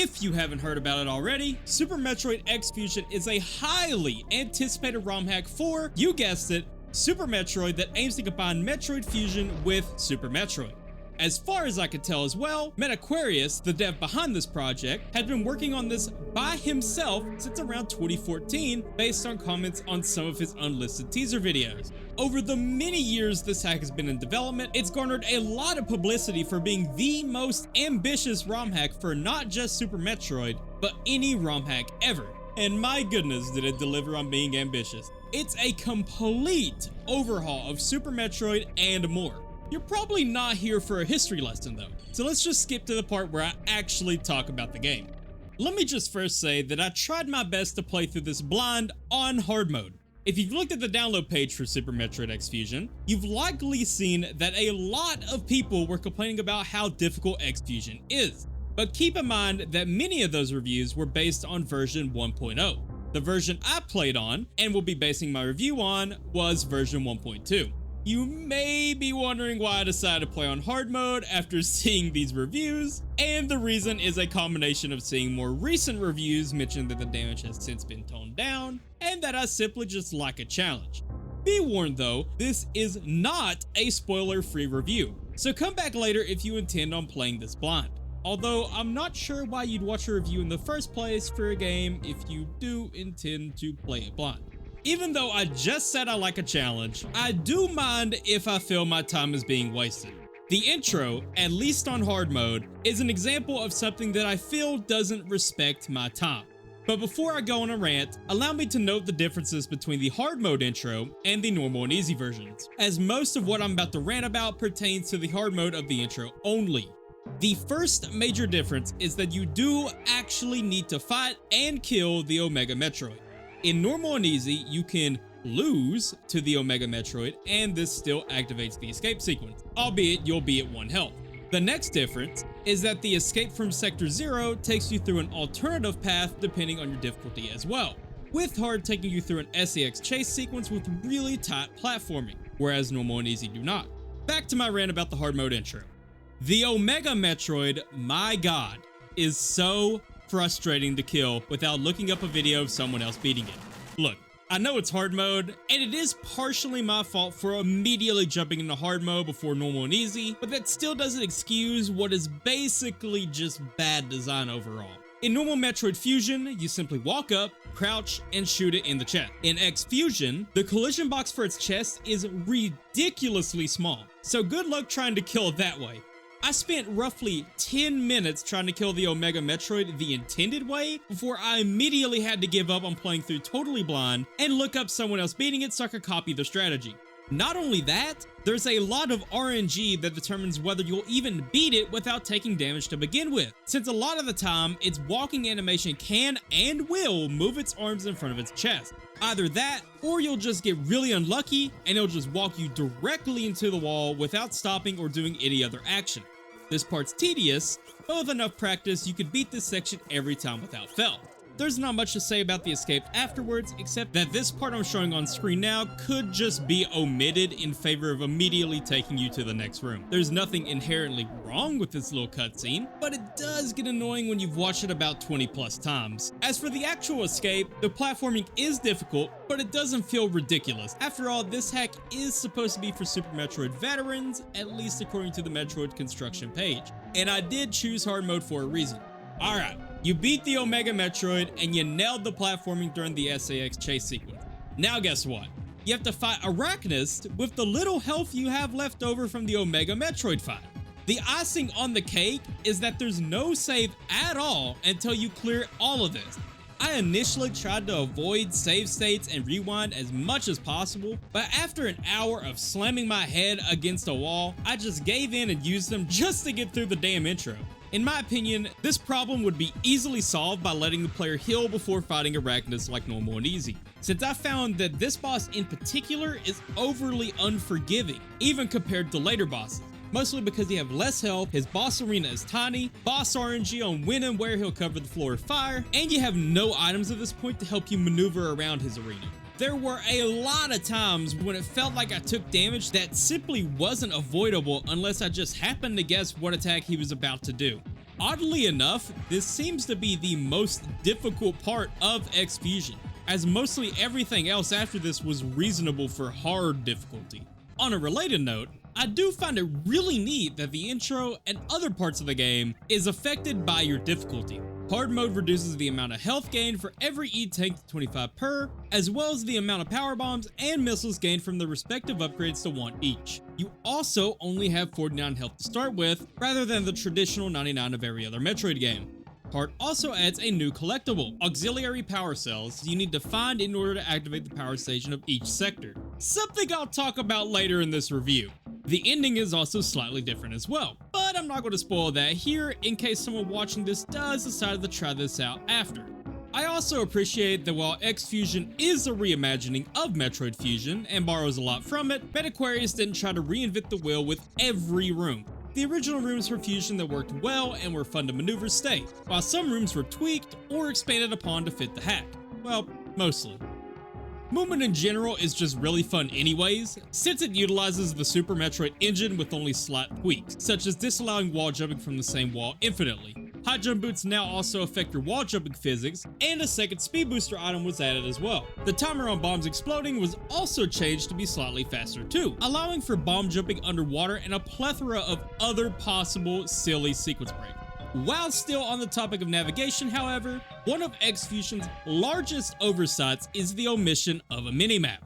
If you haven't heard about it already, Super Metroid X-Fusion is a highly anticipated ROM hack for, you guessed it, Super Metroid that aims to combine Metroid Fusion with Super Metroid. As far as I could tell as well, Metaquarius, the dev behind this project, had been working on this by himself since around 2014 based on comments on some of his unlisted teaser videos. Over the many years this hack has been in development, it's garnered a lot of publicity for being the most ambitious ROM hack for not just Super Metroid, but any ROM hack ever. And my goodness, did it deliver on being ambitious. It's a complete overhaul of Super Metroid and more. You're probably not here for a history lesson though, so let's just skip to the part where I actually talk about the game. Let me just first say that I tried my best to play through this blind on hard mode. If you've looked at the download page for Super Metroid X-Fusion, you've likely seen that a lot of people were complaining about how difficult X-Fusion is. But keep in mind that many of those reviews were based on version 1.0. The version I played on, and will be basing my review on, was version 1.2. You may be wondering why I decided to play on hard mode after seeing these reviews, and the reason is a combination of seeing more recent reviews mention that the damage has since been toned down, and that I simply just like a challenge. Be warned though, this is not a spoiler-free review, so come back later if you intend on playing this blind. Although I'm not sure why you'd watch a review in the first place for a game if you do intend to play it blind. Even though I just said I like a challenge, I do mind if I feel my time is being wasted. The intro, at least on hard mode, is an example of something that I feel doesn't respect my time. But before I go on a rant, allow me to note the differences between the hard mode intro and the normal and easy versions, as most of what I'm about to rant about pertains to the hard mode of the intro only. The first major difference is that you do actually need to fight and kill the Omega Metroid. In normal and easy, you can lose to the Omega Metroid, and this still activates the escape sequence, albeit you'll be at 1 health. The next difference is that the escape from Sector 0 takes you through an alternative path depending on your difficulty as well, with hard taking you through an SAX chase sequence with really tight platforming, whereas normal and easy do not. Back to my rant about the hard mode intro. The Omega Metroid, my god, is so frustrating to kill without looking up a video of someone else beating it. Look, I know it's hard mode, and it is partially my fault for immediately jumping into hard mode before normal and easy, but that still doesn't excuse what is basically just bad design overall. In normal Metroid Fusion, you simply walk up, crouch, and shoot it in the chest. In X-Fusion, the collision box for its chest is ridiculously small, so good luck trying to kill it that way. I spent roughly 10 minutes trying to kill the Omega Metroid the intended way before I immediately had to give up on playing through totally blind and look up someone else beating it so I could copy their strategy. Not only that, there's a lot of RNG that determines whether you'll even beat it without taking damage to begin with, since a lot of the time, its walking animation can and will move its arms in front of its chest. Either that, or you'll just get really unlucky and it'll just walk you directly into the wall without stopping or doing any other action. This part's tedious, but with enough practice, you could beat this section every time without fail. There's not much to say about the escape afterwards, except that this part I'm showing on screen now could just be omitted in favor of immediately taking you to the next room. There's nothing inherently wrong with this little cutscene, but it does get annoying when you've watched it about 20 plus times. As for the actual escape, the platforming is difficult, but it doesn't feel ridiculous. After all, this hack is supposed to be for Super Metroid veterans, at least according to the Metroid construction page. And I did choose hard mode for a reason. Alright, you beat the Omega Metroid and you nailed the platforming during the SAX chase sequence. Now guess what? You have to fight Arachnus with the little health you have left over from the Omega Metroid fight. The icing on the cake is that there's no save at all until you clear all of this. I initially tried to avoid save states and rewind as much as possible, but after an hour of slamming my head against a wall, I just gave in and used them just to get through the damn intro. In my opinion, this problem would be easily solved by letting the player heal before fighting Arachnus like normal and easy, since I found that this boss in particular is overly unforgiving, even compared to later bosses. Mostly because you have less health, his boss arena is tiny, boss RNG on when and where he'll cover the floor with fire, and you have no items at this point to help you maneuver around his arena. There were a lot of times when it felt like I took damage that simply wasn't avoidable unless I just happened to guess what attack he was about to do. Oddly enough, this seems to be the most difficult part of X-Fusion, as mostly everything else after this was reasonable for hard difficulty. On a related note, I do find it really neat that the intro and other parts of the game is affected by your difficulty. Hard mode reduces the amount of health gained for every E-tank to 25 per, as well as the amount of power bombs and missiles gained from the respective upgrades to 1 each. You also only have 49 health to start with, rather than the traditional 99 of every other Metroid game. Hard also adds a new collectible, auxiliary power cells, you need to find in order to activate the power station of each sector. Something I'll talk about later in this review. The ending is also slightly different as well, but I'm not going to spoil that here in case someone watching this does decide to try this out after. I also appreciate that while X-Fusion is a reimagining of Metroid Fusion and borrows a lot from it, Metaquarius didn't try to reinvent the wheel with every room. The original rooms for Fusion that worked well and were fun to maneuver stayed, while some rooms were tweaked or expanded upon to fit the hack. Well, mostly. Movement in general is just really fun anyways, since it utilizes the Super Metroid engine with only slight tweaks, such as disallowing wall jumping from the same wall infinitely. High jump boots now also affect your wall jumping physics, and a second speed booster item was added as well. The timer on bombs exploding was also changed to be slightly faster too, allowing for bomb jumping underwater and a plethora of other possible silly sequence breaks. While still on the topic of navigation, however, one of X-Fusion's largest oversights is the omission of a minimap.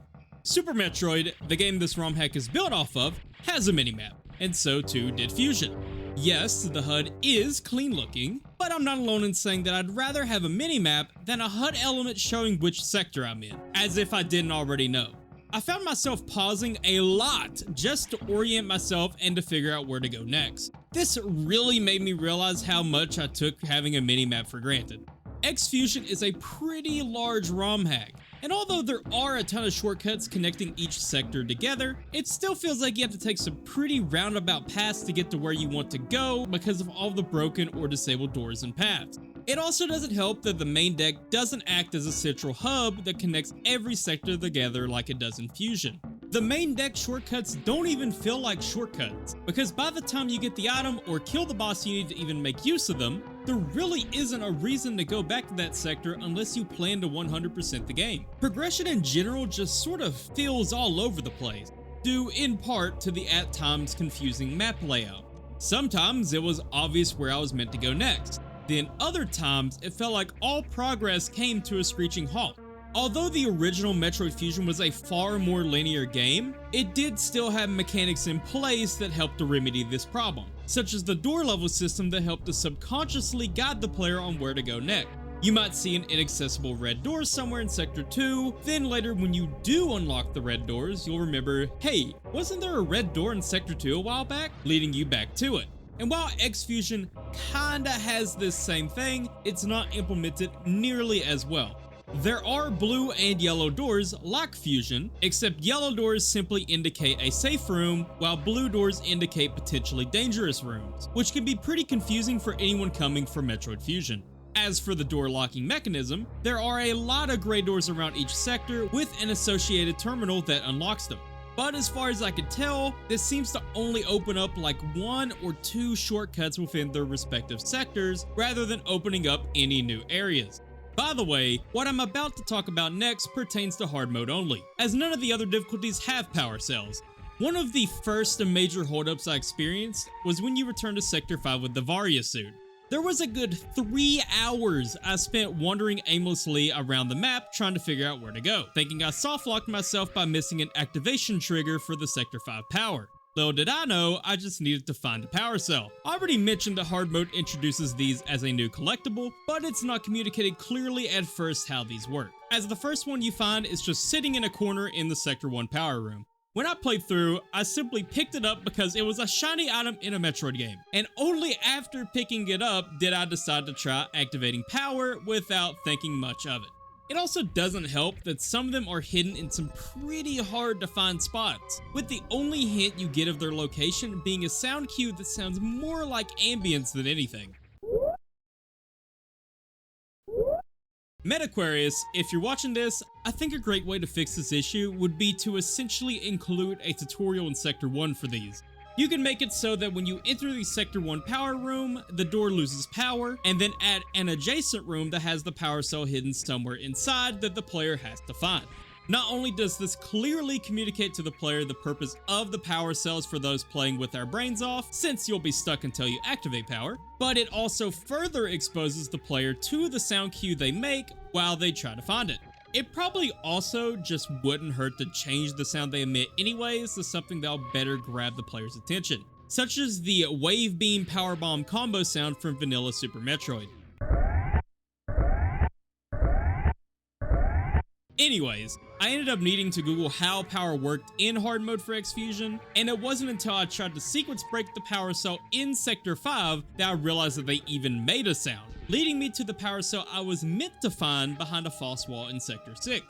Super Metroid, the game this ROM hack is built off of, has a minimap, and so too did Fusion. Yes, the HUD is clean looking, but I'm not alone in saying that I'd rather have a minimap than a HUD element showing which sector I'm in, as if I didn't already know. I found myself pausing a lot just to orient myself and to figure out where to go next. This really made me realize how much I took having a minimap for granted. X-Fusion is a pretty large ROM hack, and although there are a ton of shortcuts connecting each sector together, it still feels like you have to take some pretty roundabout paths to get to where you want to go because of all the broken or disabled doors and paths. It also doesn't help that the main deck doesn't act as a central hub that connects every sector together like it does in Fusion. The main deck shortcuts don't even feel like shortcuts, because by the time you get the item or kill the boss you need to even make use of them, there really isn't a reason to go back to that sector unless you plan to 100% the game. Progression in general just sort of feels all over the place, due in part to the at times confusing map layout. Sometimes it was obvious where I was meant to go next, then other times it felt like all progress came to a screeching halt. Although the original Metroid Fusion was a far more linear game, it did still have mechanics in place that helped to remedy this problem, such as the door level system that helped to subconsciously guide the player on where to go next. You might see an inaccessible red door somewhere in Sector 2, then later when you do unlock the red doors, you'll remember, hey, wasn't there a red door in Sector 2 a while back? Leading you back to it. And while X-Fusion kinda has this same thing, it's not implemented nearly as well. There are blue and yellow doors like Fusion, except yellow doors simply indicate a safe room, while blue doors indicate potentially dangerous rooms, which can be pretty confusing for anyone coming from Metroid Fusion. As for the door locking mechanism, there are a lot of gray doors around each sector with an associated terminal that unlocks them. But as far as I can tell, this seems to only open up like 1 or 2 shortcuts within their respective sectors, rather than opening up any new areas. By the way, what I'm about to talk about next pertains to hard mode only, as none of the other difficulties have power cells. One of the first major holdups I experienced was when you returned to Sector 5 with the Varia suit. There was a good 3 hours I spent wandering aimlessly around the map trying to figure out where to go, thinking I soft-locked myself by missing an activation trigger for the Sector 5 power. Little did I know, I just needed to find a power cell. I already mentioned that hard mode introduces these as a new collectible, but it's not communicated clearly at first how these work, as the first one you find is just sitting in a corner in the Sector 1 power room. When I played through, I simply picked it up because it was a shiny item in a Metroid game, and only after picking it up did I decide to try activating power without thinking much of it. It also doesn't help that some of them are hidden in some pretty hard to find spots, with the only hint you get of their location being a sound cue that sounds more like ambience than anything. Metaquarius, if you're watching this, I think a great way to fix this issue would be to essentially include a tutorial in Sector 1 for these. You can make it so that when you enter the Sector 1 power room, the door loses power, and then add an adjacent room that has the power cell hidden somewhere inside that the player has to find. Not only does this clearly communicate to the player the purpose of the power cells for those playing with their brains off, since you'll be stuck until you activate power, but it also further exposes the player to the sound cue they make while they try to find it. It probably also just wouldn't hurt to change the sound they emit anyways to something that'll better grab the player's attention, such as the Wave Beam Powerbomb combo sound from vanilla Super Metroid. Anyways, I ended up needing to Google how power worked in hard mode for X-Fusion, and it wasn't until I tried to sequence break the power cell in Sector 5 that I realized that they even made a sound, leading me to the power cell I was meant to find behind a false wall in Sector 6.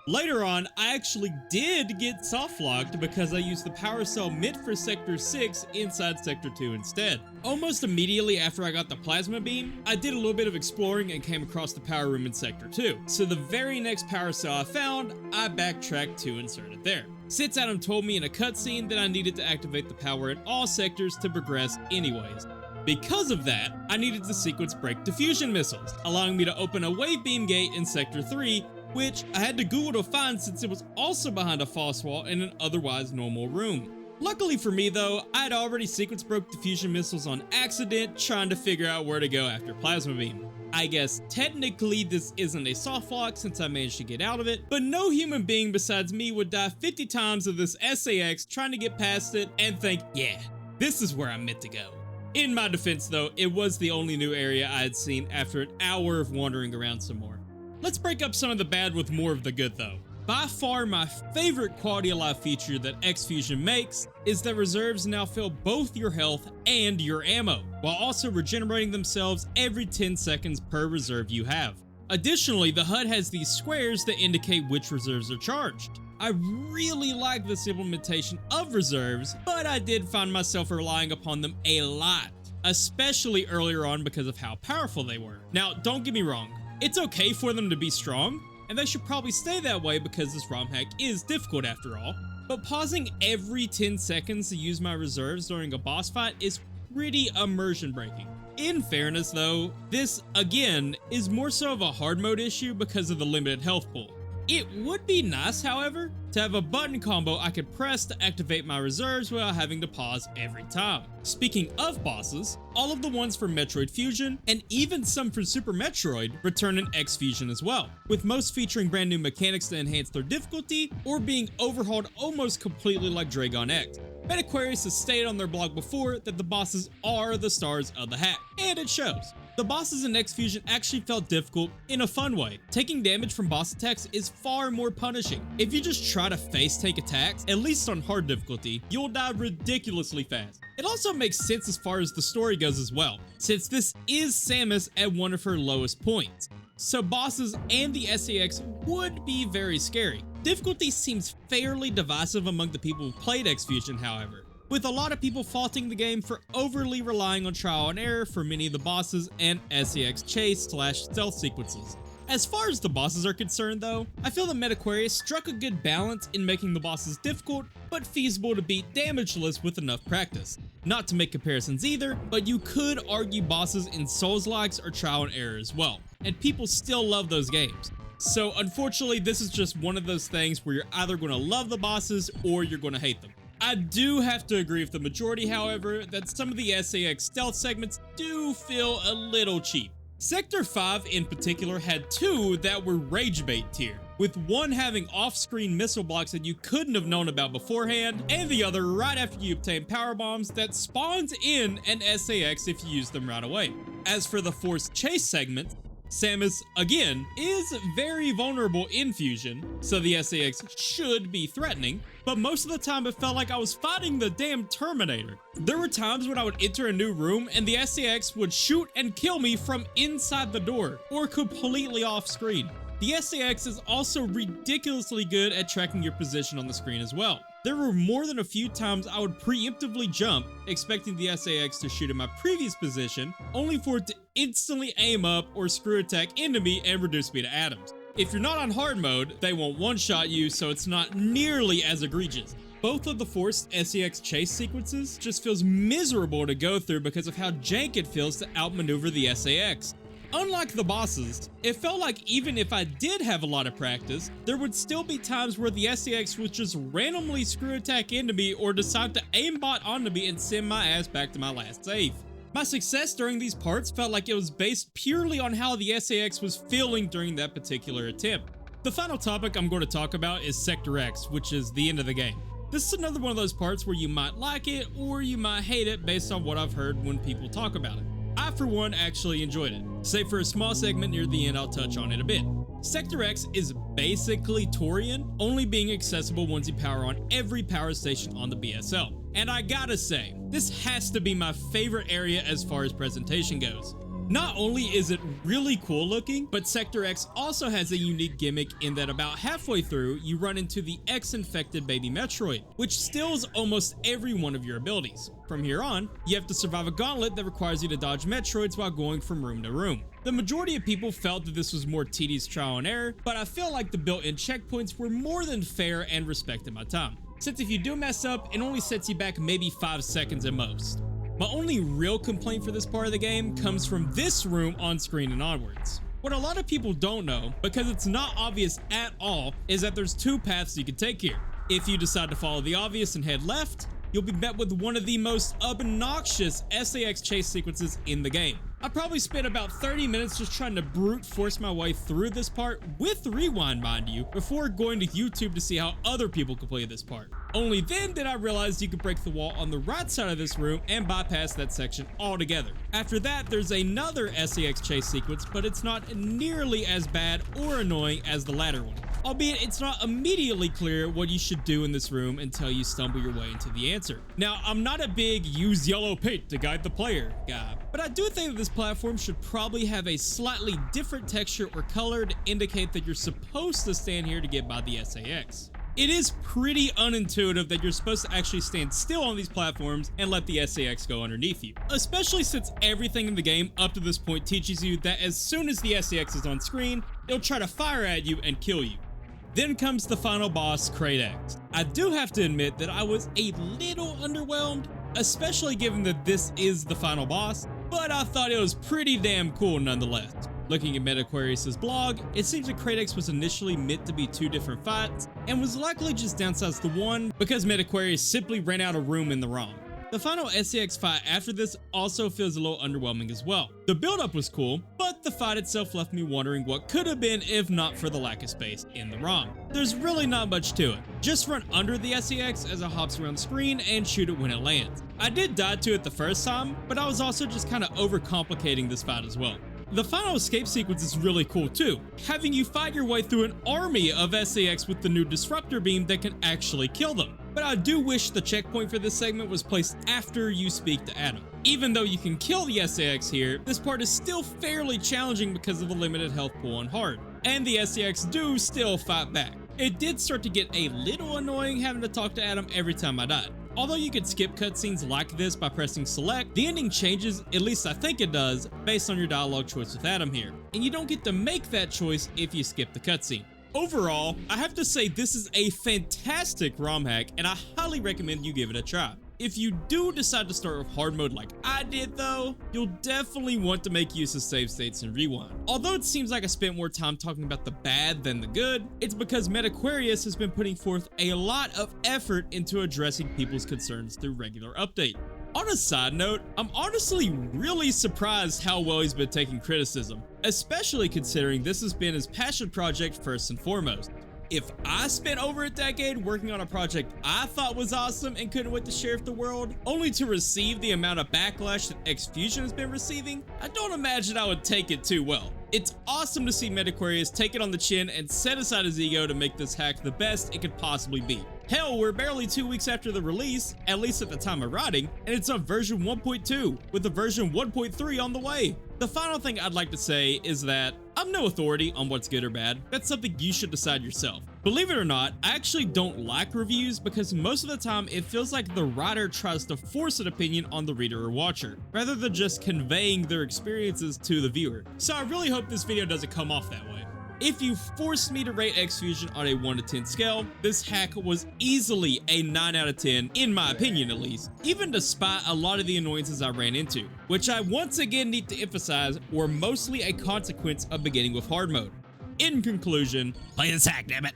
Later on, I actually did get soft-locked because I used the power cell meant for Sector 6 inside Sector 2 instead. Almost immediately after I got the plasma beam, I did a little bit of exploring and came across the power room in Sector 2. So the very next power cell I found, I backtracked to insert it there, since Adam told me in a cutscene that I needed to activate the power in all sectors to progress anyways. Because of that, I needed to sequence break diffusion missiles, allowing me to open a wave beam gate in Sector 3, which I had to Google to find since it was also behind a false wall in an otherwise normal room. Luckily for me though, I had already sequence broke diffusion missiles on accident trying to figure out where to go after plasma beam. I guess technically this isn't a soft lock since I managed to get out of it, but no human being besides me would die 50 times of this SAX trying to get past it and think, yeah, this is where I'm meant to go. In my defense though, it was the only new area I had seen after an hour of wandering around some more. Let's break up some of the bad with more of the good though. By far my favorite quality of life feature that X-Fusion makes is that reserves now fill both your health and your ammo, while also regenerating themselves every 10 seconds per reserve you have. Additionally, the HUD has these squares that indicate which reserves are charged. I really like this implementation of reserves, but I did find myself relying upon them a lot, especially earlier on because of how powerful they were. Now, don't get me wrong, it's okay for them to be strong, and they should probably stay that way because this ROM hack is difficult after all, but pausing every 10 seconds to use my reserves during a boss fight is pretty immersion breaking. In fairness though, this again is more so of a hard mode issue because of the limited health pool. It would be nice, however, to have a button combo I could press to activate my reserves without having to pause every time. Speaking of bosses, all of the ones from Metroid Fusion, and even some from Super Metroid, return in X-Fusion as well, with most featuring brand new mechanics to enhance their difficulty, or being overhauled almost completely like Dragon X. Metaquarius has stated on their blog before that the bosses are the stars of the hack, and it shows. The bosses in X-Fusion actually felt difficult in a fun way. Taking damage from boss attacks is far more punishing. If you just try to face tank attacks, at least on hard difficulty, you'll die ridiculously fast. It also makes sense as far as the story goes as well, since this is Samus at one of her lowest points. So bosses and the SAX would be very scary. Difficulty seems fairly divisive among the people who played X-Fusion, however, with a lot of people faulting the game for overly relying on trial and error for many of the bosses and SAX chase/stealth sequences. As far as the bosses are concerned though, I feel that Metaquarius struck a good balance in making the bosses difficult, but feasible to beat damageless with enough practice. Not to make comparisons either, but you could argue bosses in Souls-likes are trial and error as well, and people still love those games. So unfortunately, this is just one of those things where you're either going to love the bosses or you're going to hate them. I do have to agree with the majority, however, that some of the SAX stealth segments do feel a little cheap. Sector 5 in particular had two that were rage bait tier, with one having off-screen missile blocks that you couldn't have known about beforehand, and the other right after you obtain power bombs that spawns in an SAX if you use them right away. As for the forced chase segment, Samus, again, is very vulnerable in Fusion, so the SAX should be threatening, but most of the time it felt like I was fighting the damn Terminator. There were times when I would enter a new room and the SAX would shoot and kill me from inside the door, or completely off screen. The SAX is also ridiculously good at tracking your position on the screen as well. There were more than a few times I would preemptively jump, expecting the SAX to shoot in my previous position, only for it to instantly aim up or screw attack into me and reduce me to atoms. If you're not on hard mode, they won't one-shot you, so it's not nearly as egregious. Both of the forced SEX chase sequences just feels miserable to go through because of how jank it feels to outmaneuver the SAX. Unlike the bosses, it felt like even if I did have a lot of practice, there would still be times where the SAX would just randomly screw attack into me or decide to aimbot onto me and send my ass back to my last save. My success during these parts felt like it was based purely on how the SAX was feeling during that particular attempt. The final topic I'm going to talk about is Sector X, which is the end of the game. This is another one of those parts where you might like it or you might hate it based on what I've heard when people talk about it. I, for one, actually enjoyed it, save for a small segment near the end I'll touch on in a bit. Sector X is basically Torian, only being accessible once you power on every power station on the BSL. And I gotta say, this has to be my favorite area as far as presentation goes. Not only is it really cool looking, but Sector X also has a unique gimmick in that about halfway through, you run into the X-infected baby Metroid, which steals almost every one of your abilities. From here on, you have to survive a gauntlet that requires you to dodge Metroids while going from room to room. The majority of people felt that this was more tedious trial and error, but I feel like the built-in checkpoints were more than fair and respected my time, since if you do mess up, it only sets you back maybe 5 seconds at most. My only real complaint for this part of the game comes from this room on screen and onwards. What a lot of people don't know, because it's not obvious at all, is that there's 2 paths you can take here. If you decide to follow the obvious and head left, you'll be met with one of the most obnoxious SAX chase sequences in the game. I probably spent about 30 minutes just trying to brute force my way through this part, with rewind mind you, before going to YouTube to see how other people could play this part. Only then did I realize you could break the wall on the right side of this room and bypass that section altogether. After that, there's another SAX chase sequence, but it's not nearly as bad or annoying as the latter one. Albeit it's not immediately clear what you should do in this room until you stumble your way into the answer. Now, I'm not a big use yellow paint to guide the player guy, but I do think that this platform should probably have a slightly different texture or color to indicate that you're supposed to stand here to get by the SAX. It is pretty unintuitive that you're supposed to actually stand still on these platforms and let the SAX go underneath you, especially since everything in the game up to this point teaches you that as soon as the SAX is on screen, it'll try to fire at you and kill you. Then comes the final boss, Metroid X. I do have to admit that I was a little underwhelmed, especially given that this is the final boss, but I thought it was pretty damn cool nonetheless. Looking at Metaquarius' blog, it seems that Metroid X was initially meant to be 2 different fights, and was likely just downsized to 1 because Metaquarius simply ran out of room in the ROM. The final SAX fight after this also feels a little underwhelming as well. The build-up was cool, but the fight itself left me wondering what could have been if not for the lack of space in the ROM. There's really not much to it. Just run under the SAX as it hops around the screen and shoot it when it lands. I did die to it the first time, but I was also just kind of overcomplicating this fight as well. The final escape sequence is really cool too, having you fight your way through an army of SAX with the new disruptor beam that can actually kill them. But I do wish the checkpoint for this segment was placed after you speak to Adam. Even though you can kill the SAX here, this part is still fairly challenging because of the limited health pool on hard, and the SAX do still fight back. It did start to get a little annoying having to talk to Adam every time I died. Although you could skip cutscenes like this by pressing select, the ending changes, at least I think it does, based on your dialogue choice with Adam here, and you don't get to make that choice if you skip the cutscene. Overall, I have to say this is a fantastic ROM hack, and I highly recommend you give it a try. If you do decide to start with hard mode like I did though, you'll definitely want to make use of save states and rewind. Although it seems like I spent more time talking about the bad than the good, it's because Metaquarius has been putting forth a lot of effort into addressing people's concerns through regular update. On a side note, I'm honestly really surprised how well he's been taking criticism, especially considering this has been his passion project first and foremost. If I spent over a decade working on a project I thought was awesome and couldn't wait to share with the world, only to receive the amount of backlash that X-Fusion has been receiving, I don't imagine I would take it too well. It's awesome to see Metaquarius take it on the chin and set aside his ego to make this hack the best it could possibly be. Hell, we're barely 2 weeks after the release, at least at the time of writing, and it's on version 1.2, with the version 1.3 on the way. The final thing I'd like to say is that I'm no authority on what's good or bad. That's something you should decide yourself. Believe it or not, I actually don't like reviews because most of the time it feels like the writer tries to force an opinion on the reader or watcher, rather than just conveying their experiences to the viewer. So I really hope this video doesn't come off that way. If you forced me to rate X-Fusion on a 1 to 10 scale, this hack was easily a 9 out of 10, in my opinion at least, even despite a lot of the annoyances I ran into, which I once again need to emphasize were mostly a consequence of beginning with hard mode. In conclusion, play this hack, damn it!